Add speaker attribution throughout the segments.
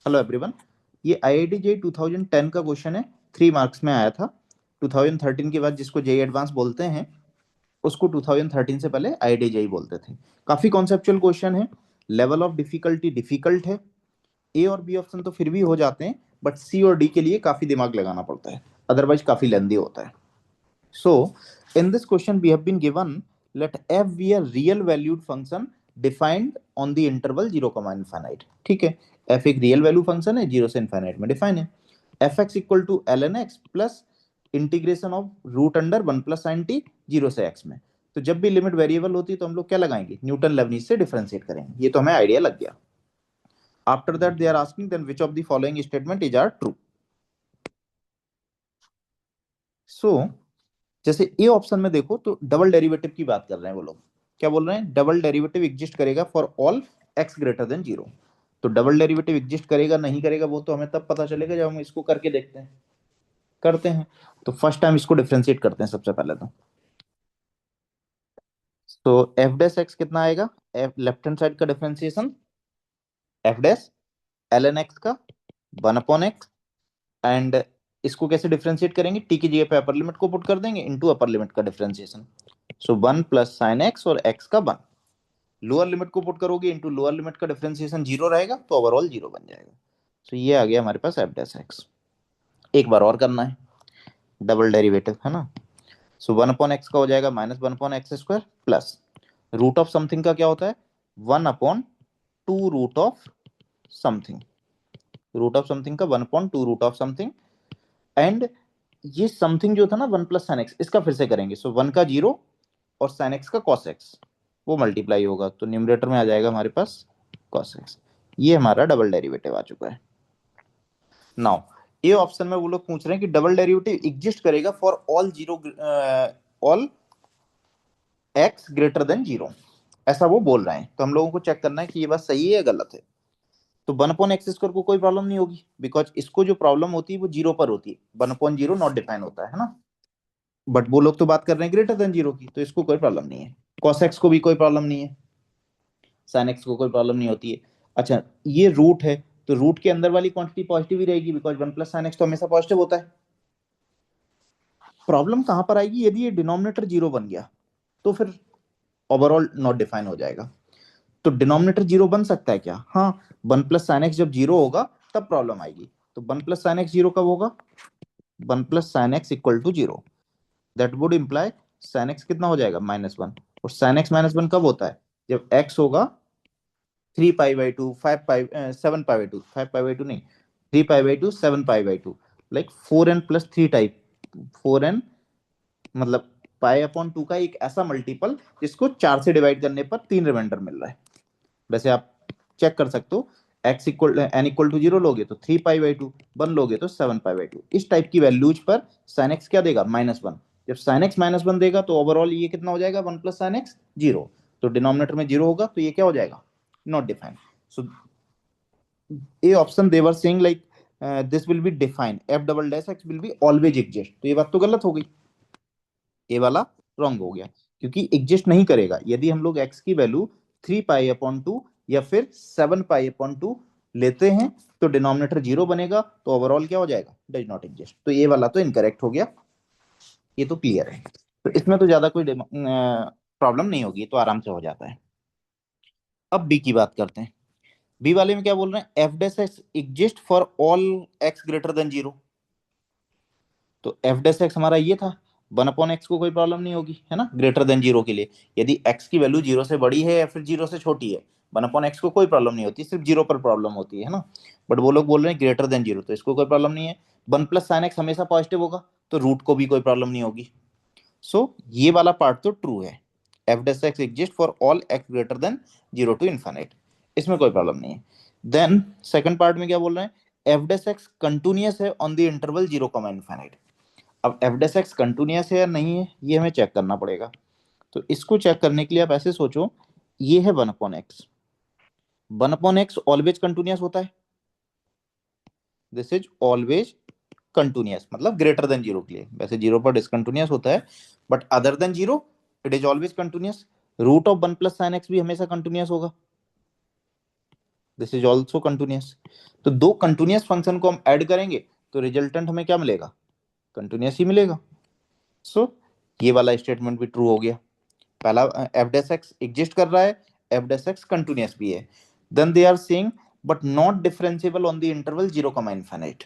Speaker 1: Hello everyone, ये IIT JEE 2010 का question है। 3 मार्क्स में आया था। 2013 के बाद जिसको जेईई एडवांस बोलते हैं उसको 2013 से पहले आईआईटी जेईई बोलते थे। काफी कॉन्सेप्चुअल क्वेश्चन है। लेवल ऑफ डिफिकल्टी डिफिकल्ट है। ए और बी ऑप्शन तो फिर भी हो जाते हैं, बट सी और डी के लिए काफी दिमाग लगाना पड़ता है, अदरवाइज काफी लेंदी होता है। So, in this question, we have been given let f be a real valued function defined on the interval 0, infinite. ठीक है, f एक रियल वैल्यू फंक्शन है, 0 से इनफाइनाइट में डिफाइन है। F X equal to L N x plus integration of root under 1 + sin t 0 से x में। तो जब भी लिमिट वेरिएबल होती है तो हम लोग क्या लगाएंगे, न्यूटन लेबनीज से डिफरेंशिएट करेंगे। ये तो हमें आइडिया लग गया। After that they are asking then which of the following statement is are true. So जैसे ए ऑप्शन में देखो तो डबल डेरिवेटिव की बात कर रहे हैं वो लोग। क्या बोल रहे हैं, डबल डेरिवेटिव एग्जिस्ट करेगा for all X greater than 0। तो डबल डेरिवेटिव एग्जिस्ट करेगा नहीं करेगा वो तो हमें तब पता चलेगा जब हम इसको करके देखते हैं, करते हैं। तो फर्स्ट टाइम इसको डिफरेंशिएट करते हैं सबसे पहले। तो एफ डैश एक्स कितना आएगा, एफ लेफ्ट हैंड साइड का differentiation F dash L N X का 1/x। एंड इसको कैसे डिफरेंशिएट करेंगे, टी की जगह पे अपर लिमिट को पुट कर देंगे इनटू अपर लिमिट का डिफरेंशिएशन। सो 1 + sin x और x का 1, लोअर लिमिट को पुट करोगे इनटू लोअर लिमिट का डिफरेंशिएशन 0 रहेगा तो ओवरऑल 0 बन जाएगा। तो ये आ गया हमारे पास एफ डैश एक्स। एक बार और करना है, डबल डेरिवेटिव है ना। सो 1/x का हो जाएगा -1/x² plus root of something का क्या होता है 1/2 root of something. Root of something का 1/2 रूट ऑफ समथिंग। एंड ये समथिंग जो था ना 1 + sin x, इसका फिर से करेंगे। सो 1 का 0 और sin x का cos x वो मल्टीप्लाई होगा तो न्यूमरेटर में आ जाएगा हमारे पास cos x। ये हमारा डबल डेरिवेटिव आ चुका है। नाउ ये ऑप्शन में वो लोग पूछ रहे हैं कि डबल डेरिवेटिव एग्जिस्ट करेगा for all 0 all x greater than 0, ऐसा वो बोल रहे हैं। तो हम लोगों को चेक करना है कि ये बात सही है या गलत है। तो 1/x² को कोई प्रॉब्लम नहीं होगी, बिकॉज इसको जो प्रॉब्लम होती है वो 0 पर होती है। 1/0 नॉट डिफाइन होता है ना। बट वो लोग तो बात कर रहे हैं ग्रेटर देन 0 की, तो इसको कोई प्रॉब्लम नहीं है। cos x को भी कोई प्रॉब्लम नहीं है, sin x को कोई प्रॉब्लम नहीं होती है। अच्छा, ये रूट है तो रूट के अंदर वाली क्वांटिटी पॉजिटिव ही रहेगी, बिकॉज 1 + sin x तो हमेशा पॉजिटिव होता है। प्रॉब्लम कहां पर आएगी, यदि ये डिनोमिनेटर 0 बन गया तो फिर ओवरऑल नॉट डिफाइन हो जाएगा। तो डिनोमिनेटर 0 बन सकता है क्या, हाँ। 1 + sin x जब 0 होगा तब प्रॉब्लम आएगी। तो 1 + sin x 0 कब होगा, 1 + sin x equal to 0। That would imply sin x कितना हो जाएगा -1। और sin x -1 कब होता है, जब x होगा 3π/2 7π/2 5π/2 नहीं, 3π/2 7π/2, लाइक 4n + 3 टाइप। 4n मतलब π/2 का एक ऐसा मल्टीपल जिसको 4 से डिवाइड करने पर 3 रिमाइंडर मिल रहा है। वैसे आप चेक कर सकते हो, n = 0 लोगे तो 3π/2, 1 लोगे तो 7π/2। इस टाइप की वैल्यूज पर sin x क्या देगा -1। जब sin x -1 देगा तो ओवरऑल ये कितना हो जाएगा 1 + sin x 0। तो डिनोमिनेटर में 0 होगा तो ये क्या हो जाएगा, not defined. So A option they were saying like this will be defined, f double dash x will be always exist. तो ये बात तो गलत हो गई, ए वाला रॉन्ग हो गया, क्योंकि एग्जिस्ट नहीं करेगा। यदि हम लोग x की वैल्यू 3π/2 या फिर 7π/2 लेते हैं तो डिनोमिनेटर 0 बनेगा तो ओवरऑल क्या हो जाएगा, डज नॉट एग्जिस्ट। तो ये वाला तो इनकरेक्ट हो गया, ये तो क्लियर है। तो इसमें तो ज्यादा कोई प्रॉब्लम नहीं होगी, तो आराम से हो जाता है। अब बी की बात करते हैं। बी वाले में क्या बोल रहे हैं, F dash X exist for all X greater than 0। तो एफ डैश एक्स हमारा ये था, 1/x को कोई प्रॉब्लम नहीं होगी है ना, ग्रेटर देन 0 के लिए। यदि x की वैल्यू 0 से बड़ी है या फिर 0 से छोटी है, 1/x को कोई प्रॉब्लम नहीं होती, सिर्फ 0 पर प्रॉब्लम होती है ना। बट वो लोग बोल रहे हैं ग्रेटर देन 0, तो इसको कोई प्रॉब्लम नहीं है। 1 + sin x हमेशा पॉजिटिव होगा तो रूट को भी कोई प्रॉब्लम नहीं होगी। सो ये वाला पार्ट तो ट्रू है, F dash X exist for all X greater than 0 to infinite, इसमें कोई प्रॉब्लम नहीं है। देन सेकंड पार्ट में क्या बोल रहे हैं, एफ डैश एक्स कंटिन्यूअस है ऑन द इंटरवल 0, इनफाइनाइट। अब एफ डैश एक्स कंटिन्यूअस है या नहीं है ये हमें चेक करना पड़ेगा। तो इसको चेक करने के लिए आप ऐसे सोचो, ये है 1/x। 1/x ऑलवेज कंटिन्यूअस होता है, दिस इज ऑलवेज कंटिन्यूअस, मतलब ग्रेटर देन 0 के लिए। वैसे 0 पर डिसकंटिन्यूअस होता है, but other than 0 it is always continuous. Root of 1 + sin x भी हमेशा कंटिन्यूअस होगा। This is also continuous. तो दो कंटिन्यूअस फंक्शन को हम ऐड करेंगे तो रिजल्टेंट हमें क्या मिलेगा, कंटिन्यूअस ही मिलेगा। सो ये वाला स्टेटमेंट भी ट्रू हो गया। पहला एफ डैश एक्स एग्जिस्ट कर रहा है, एफ डैश एक्स कंटिन्यूअस भी है। Then they are saying but not differentiable on the interval 0, infinite.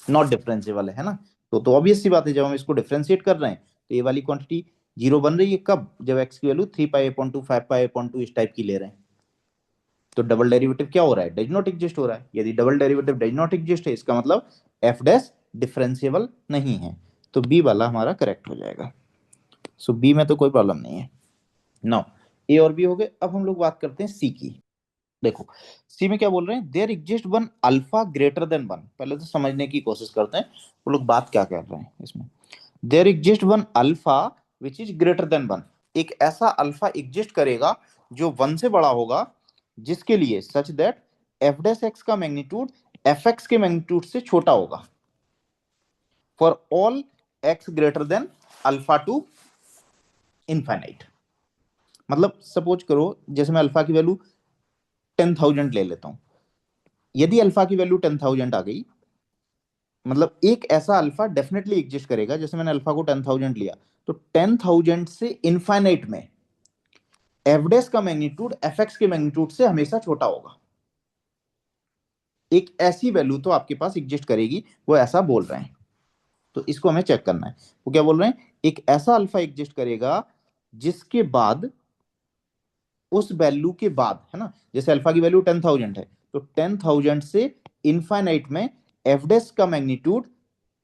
Speaker 1: Not differentiable है ना, तो ऑब्वियस सी बात है, जब हम इसको डिफरेंशिएट कर रहे हैं तो ये वाली क्वांटिटी जीरो बन रही है कब, जब एक्स की वैल्यू 3 पाई/2 5 पाई/2 इस टाइप की ले रहे हैं। तो डबल डेरिवेटिव क्या हो रहा है, डज नॉट एग्जिस्ट हो रहा है। यदि double derivative does not exist है, इसका मतलब एफ डैश डिफरेंशिएबल नहीं है। तो बी वाला हमारा करेक्ट हो जाएगा। सो बी में तो कोई प्रॉब्लम नहीं है। नाउ ए और बी हो गए। अब हम लोग बात करते हैं सी की। देखो सी में क्या बोल रहे हैं, there exist one alpha greater than one. पहले तो समझने की कोशिश करते हैं वो लोग बात क्या कर रहे हैं इसमें। There exist one alpha which is greater than one. एक ऐसा अल्फा एग्जिस्ट करेगा जो वन से बड़ा होगा, जिसके लिए such that F dash x का मैग्नीट्यूड एफ एक्स के मैग्नीट्यूड से छोटा होगा for all X greater then alpha to infinite. मतलब सपोज करो, जैसे मैं अल्फा की वैल्यू 10,000 ले लेता हूं। यदि अल्फा की वैल्यू 10,000 आ गई, मतलब एक ऐसा अल्फा डेफिनेटली एग्जिस्ट करेगा, जैसे मैंने अल्फा को 10,000 लिया, तो 10,000 से इनफाइनाइट में एफ डैश का मैग्नीट्यूड एफ एक्स के मैग्नीट्यूड से हमेशा छोटा होगा। एक ऐसी वैल्यू तो आपके पास एग्जिस्ट करेगी, वो ऐसा बोल रहे हैं। तो इसको हमें चेक करना है। वो क्या बोल रहे हैं, एक ऐसा अल्फा एग्जिस्ट करेगा जिसके बाद, उस वैल्यू के बाद, है ना, जैसे अल्फा की वैल्यू 10,000 है, तो 10,000 से इनफाइनाइट में एफ डैश का मैग्नीट्यूड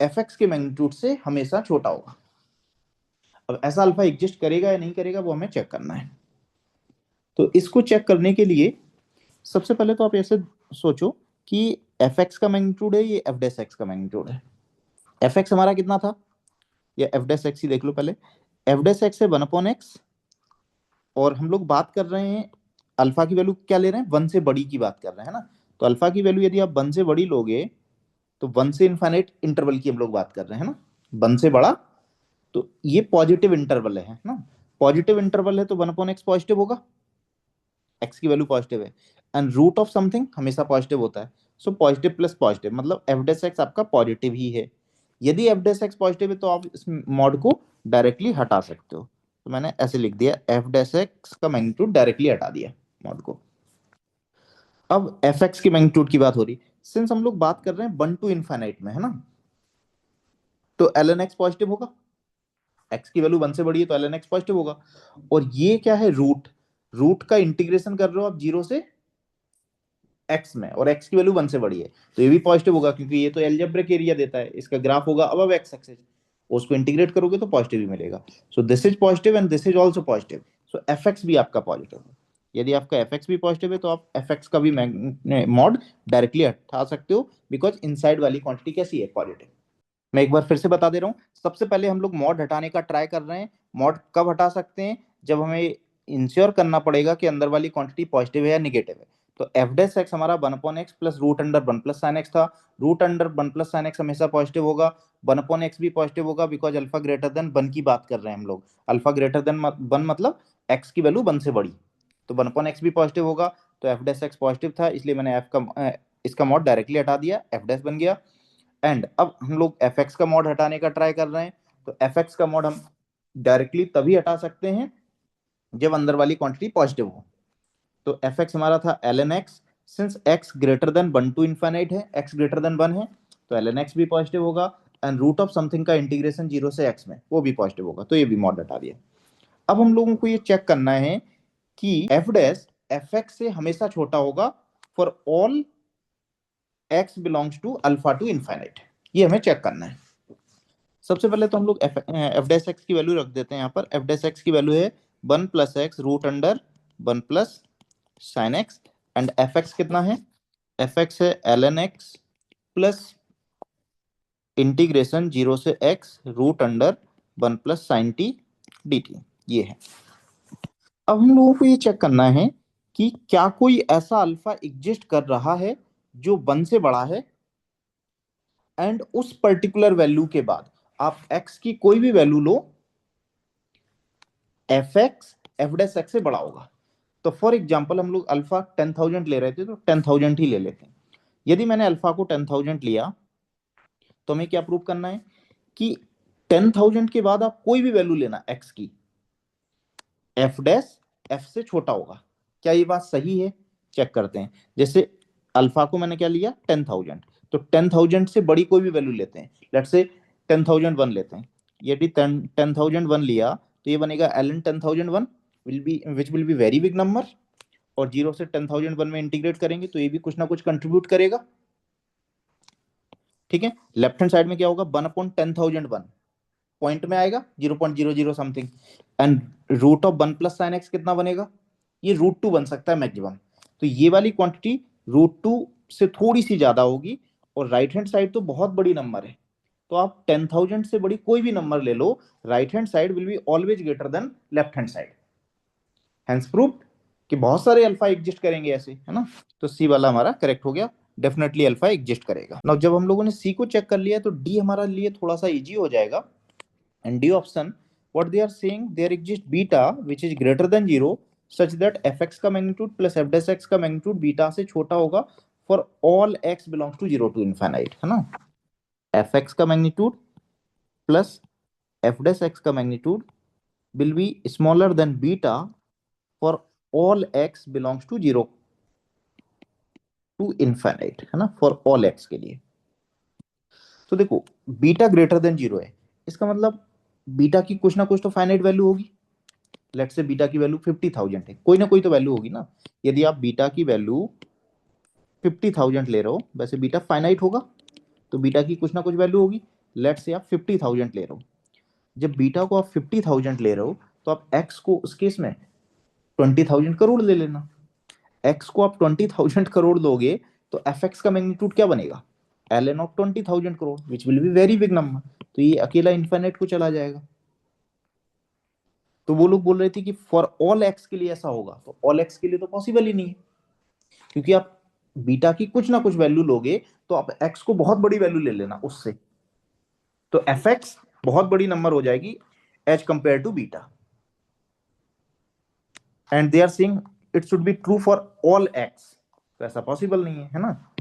Speaker 1: एफ एक्स के मैग्नीट्यूड से हमेशा छोटा होगा। अब ऐसा अल्फा एग्जिस्ट करेगा या नहीं करेगा, वो हमें चेक करना है। तो इसको चेक करने के लिए सबसे पहले तो आप ऐसे सोचो कि एफ एक्स का मैग्नीट्यूड है, ये एफ डैश एक्स का मैग्नीट्यूड है। एफ एक्स हमारा कितना था, या एफ डैश एक्स ही देख लो पहले। एफ डैश एक्स है 1/x, और हम लोग बात कर रहे हैं अल्फा की वैल्यू क्या ले रहे हैं, वन से बड़ी की बात कर रहे हैं ना। तो अल्फा की वैल्यू यदि आप वन से बड़ी लोगे, तो वन से इनफाइनाइट इंटरवल की हम लोग बात कर रहे हैं ना, वन से बड़ा। तो ये पॉजिटिव इंटरवल है ना, पॉजिटिव इंटरवल है तो 1/x पॉजिटिव होगा, एक्स की वैल्यू पॉजिटिव है, एंड रूट ऑफ समथिंग हमेशा पॉजिटिव होता है। सो पॉजिटिव प्लस पॉजिटिव मतलब एफ डैश एक्स आपका पॉजिटिव ही है। यदि एफ डैश एक्स पॉजिटिव है तो आप इस मॉड को डायरेक्टली हटा सकते हो। तो मैंने ऐसे लिख दिया, एफ डैश एक्स का मैग्नीट्यूड डायरेक्टली हटा दिया मॉड को। अब एफ एक्स की मैग्नीट्यूड की बात हो रही, सिंस हम लोग बात कर रहे हैं वन टू इनफाइनाइट में, है ना, तो एल एन एक्स पॉजिटिव होगा। एक्स की वैल्यू वन से बड़ी है तो एल एन एक्स पॉजिटिव होगा। और ये क्या है, रूट, रूट का इंटीग्रेशन कर रहे हो आप जीरो से एक्स में, और एक्स की वैल्यू वन से बड़ी है, तो ये भी पॉजिटिव होगा, क्योंकि ये तो एलजेब्रिक एरिया देता है, इसका ग्राफ होगा अबव एक्स एक्सिस, उसको इंटीग्रेट करोगे तो पॉजिटिव ही मिलेगा। So this is positive and this is also positive. So F x भी आपका पॉजिटिव है। यदि आपका एफ एक्स भी पॉजिटिव है तो आप एफ एक्स का भी मॉड डायरेक्टली हटा सकते हो, बिकॉज इनसाइड वाली क्वांटिटी कैसी है, पॉजिटिव। मैं एक बार फिर से बता दे रहा हूँ, सबसे पहले हम लोग मॉड हटाने का ट्राई कर रहे हैं। मॉड कब हटा सकते हैं, जब हमें इंश्योर करना पड़ेगा कि अंदर वाली क्वांटिटी पॉजिटिव है या निगेटिव है। तो एफ डैश एक्स हमारा 1/x plus root under 1 plus sine x था। Root under 1 plus sine x हमेशा पॉजिटिव होगा, 1/x भी पॉजिटिव होगा, बिकॉज अल्फा ग्रेटर देन 1 की बात कर रहे हैं हम लोग। अल्फा ग्रेटर देन 1 मतलब एक्स की वैल्यू 1 से बड़ी, तो 1/x भी पॉजिटिव होगा। तो एफ डैश एक्स पॉजिटिव था, इसलिए मैंने एफ का इसका मॉड डायरेक्टली हटा दिया, एफ डैश बन गया। एंड अब हम लोग एफ एक्स का मॉड हटाने का ट्राई कर रहे हैं। तो एफ एक्स का मॉड हम डायरेक्टली तभी हटा सकते हैं जब अंदर वाली क्वांटिटी पॉजिटिव हो। तो एफ एक्स हमारा था L N X, since X greater than 1 to infinite है, एक्स ग्रेटर देन 1 है, तो एल एन एक्स भी पॉजिटिव होगा, एंड रूट ऑफ समथिंग का इंटीग्रेशन जीरो से एक्स में, वो भी पॉजिटिव होगा, तो ये भी मॉड हटा दिया। अब हम लोगों को ये चेक करना है कि एफ डैश एफ एक्स से हमेशा छोटा होगा for all X belongs to alpha to infinite, ये हमें चेक करना है। सबसे पहले तो हम लोग एफ डैश एक्स की वैल्यू रख देते हैं यहाँ पर। एफ डैश एक्स की वैल्यू है 1 + x root under 1 plus sine x, and f x कितना है, एफ एक्स है l N x plus integration zero से x root under 1 plus sine t d t, ये है। अब हम लोगों को ये चेक करना है कि क्या कोई ऐसा अल्फा एग्जिस्ट कर रहा है जो 1 से बड़ा है, एंड उस पर्टिकुलर वैल्यू के बाद आप x की कोई भी वैल्यू लो, f x f dash x से बड़ा होगा। तो फॉर एग्जाम्पल हम लोग अल्फा 10,000 ले रहे थे, तो 10,000 ही ले लेते हैं। यदि मैंने अल्फा को 10,000 लिया तो हमें क्या प्रूव करना है कि 10,000 के बाद आप कोई भी वैल्यू लेना एक्स की, एफ डैश एफ से छोटा होगा। क्या ये बात सही है? चेक करते हैं। जैसे अल्फा को मैंने क्या लिया 10,000, तो 10,000 से बड़ी कोई भी वैल्यू लेते हैं, लेट्स से 10,001 लेते हैं। यदि 10,001 लिया तो ये बनेगा L N 10,001 will be which will be very big number, और 0 से 10,001 में इंटीग्रेट करेंगे तो ये भी कुछ ना कुछ कंट्रीब्यूट करेगा। ठीक है, लेफ्ट हैंड साइड में क्या होगा 1/10,001 पॉइंट में आएगा 0.00 something, and root of 1 plus sine X कितना बनेगा, ये √2 बन सकता है मैक्सिमम। तो ये वाली क्वांटिटी √2 से थोड़ी सी ज्यादा होगी, और राइट हैंड साइड तो बहुत बड़ी नंबर है, तो आप 10,000 से बड़ी कोई भी नंबर ले लो, right hand side will be always greater than left hand side. Hence proved कि बहुत सारे अल्फा एग्जिस्ट करेंगे ऐसे, है ना। तो सी वाला हमारा करेक्ट हो गया, डेफिनेटली अल्फा एग्जिस्ट करेगा। नाउ जब हम लोगों ने सी को चेक कर लिया तो डी हमारा लिए थोड़ा सा इजी हो जाएगा। And D option, what they are saying, there exists beta which is greater than 0 such that fx का magnitude plus f dash x का magnitude बीटा से छोटा होगा for all x belongs to 0 to infinite, है ना। fx का magnitude plus f dash x का magnitude will be smaller than beta for all x belongs to 0 to infinite, है ना, for all x के लिए। तो देखो बीटा ग्रेटर देन 0 है, इसका मतलब बीटा की कुछ ना कुछ तो फाइनाइट वैल्यू होगी। लेट्स से बीटा की वैल्यू 50,000 है, कोई ना कोई तो वैल्यू होगी ना। यदि आप बीटा की वैल्यू 50,000 ले रहे हो, वैसे बीटा फाइनाइट होगा, तो बीटा की कुछ ना कुछ वैल्यू होगी। लेट्स से आप 50,000 ले रहे हो, जब बीटा को आप 50,000 ले रहे हो तो आप एक्स को उस केस में 20,000 करोड़ ले लेना। एक्स को आप 20,000 करोड़ दोगे तो एफ एक्स का मैग्नीट्यूड क्या बनेगा, L N of 20,000 crore which will be very big number, तो ये अकेला इन्फिनिट को चला जाएगा। तो वो लोग बोल रहे थे कि फॉर ऑल एक्स के लिए ऐसा होगा, तो ऑल एक्स के लिए तो पॉसिबल ही नहीं है, क्योंकि आप बीटा की कुछ ना कुछ वैल्यू लोगे तो आप एक्स को बहुत बड़ी वैल्यू ले लेना उससे, तो एफ एक्स बहुत बड़ी नंबर हो जाएगी as compare to beta, and they are saying it should be true for all X, तो ऐसा पॉसिबल नहीं है ना।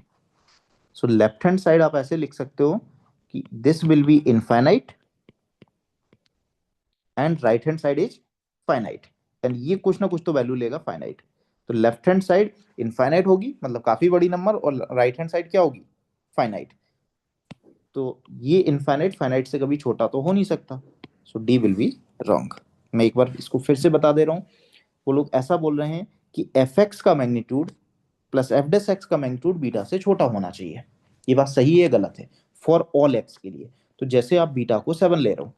Speaker 1: सो लेफ्ट हैंड साइड आप ऐसे लिख सकते हो कि this will B infinite and right hand side is finite, and ये कुछ ना कुछ तो वैल्यू लेगा फाइनाइट। तो लेफ्ट हैंड साइड इनफाइनाइट होगी मतलब काफी बड़ी नंबर, और राइट हैंड साइड क्या होगी फाइनाइट, तो ये इनफाइनाइट फाइनाइट से कभी छोटा तो हो नहीं सकता, सो डी विल बी रॉन्ग। मैं एक बार इसको फिर से बता दे रहा हूँ। वो लोग ऐसा बोल रहे हैं कि एफ एक्स का मैग्नीट्यूड प्लस एफ डेस एक्स का मैग्नीट्यूड बीटा से छोटा होना चाहिए। ये बात सही है गलत है? फॉर ऑल एक्स के लिए, तो जैसे आप बीटा को 7 ले रहे हो,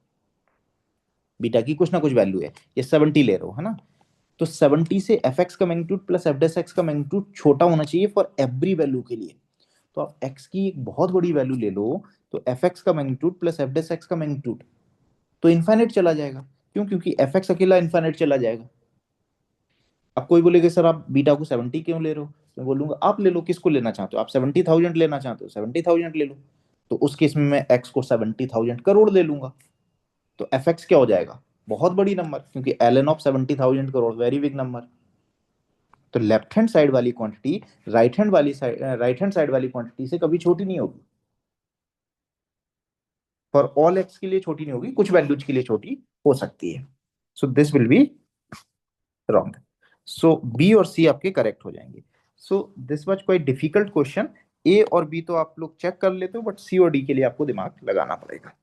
Speaker 1: बीटा की कुछ ना कुछ वैल्यू है, ये 70 ले रहे हो, है ना, तो 70 से एफ एक्स का मैग्नीट्यूड प्लस एफ डेस एक्स का मैग्नीट्यूड छोटा होना चाहिए फॉर एवरी वैल्यू के लिए। तो आप एक्स की एक बहुत बड़ी वैल्यू ले लो, तो एफ एक्स का मैग्नीट्यूड प्लस एफ डेस एक्स का मैग्नीट्यूड तो इनफाइनाइट चला जाएगा। क्यों? क्योंकि एफ एक्स अकेला इनफाइनाइट चला जाएगा। अब कोई बोलेगा सर आप बीटा को 70 क्यों ले रहे हो, मैं बोलूंगा आप ले लो, किसको लेना चाहते हो, आप 70,000 लेना चाहते हो 70,000 ले लो, तो उस केस में मैं एक्स को 70,000 करोड़ ले लूंगा, तो एफ एक्स क्या हो जाएगा बहुत बड़ी नंबर, क्योंकि L N of 70,000 crore very big number. तो लेफ्ट हैंड साइड वाली क्वांटिटी राइट हैंड साइड वाली क्वांटिटी से कभी छोटी नहीं होगी, फॉर ऑल एक्स के लिए छोटी नहीं होगी, कुछ वैल्यूज के लिए छोटी हो सकती है। So this will be wrong. So B और सी आपके करेक्ट हो जाएंगे। So this was quite difficult question. A और बी तो आप लोग चेक कर लेते हो, बट सी और डी के लिए आपको दिमाग लगाना पड़ेगा।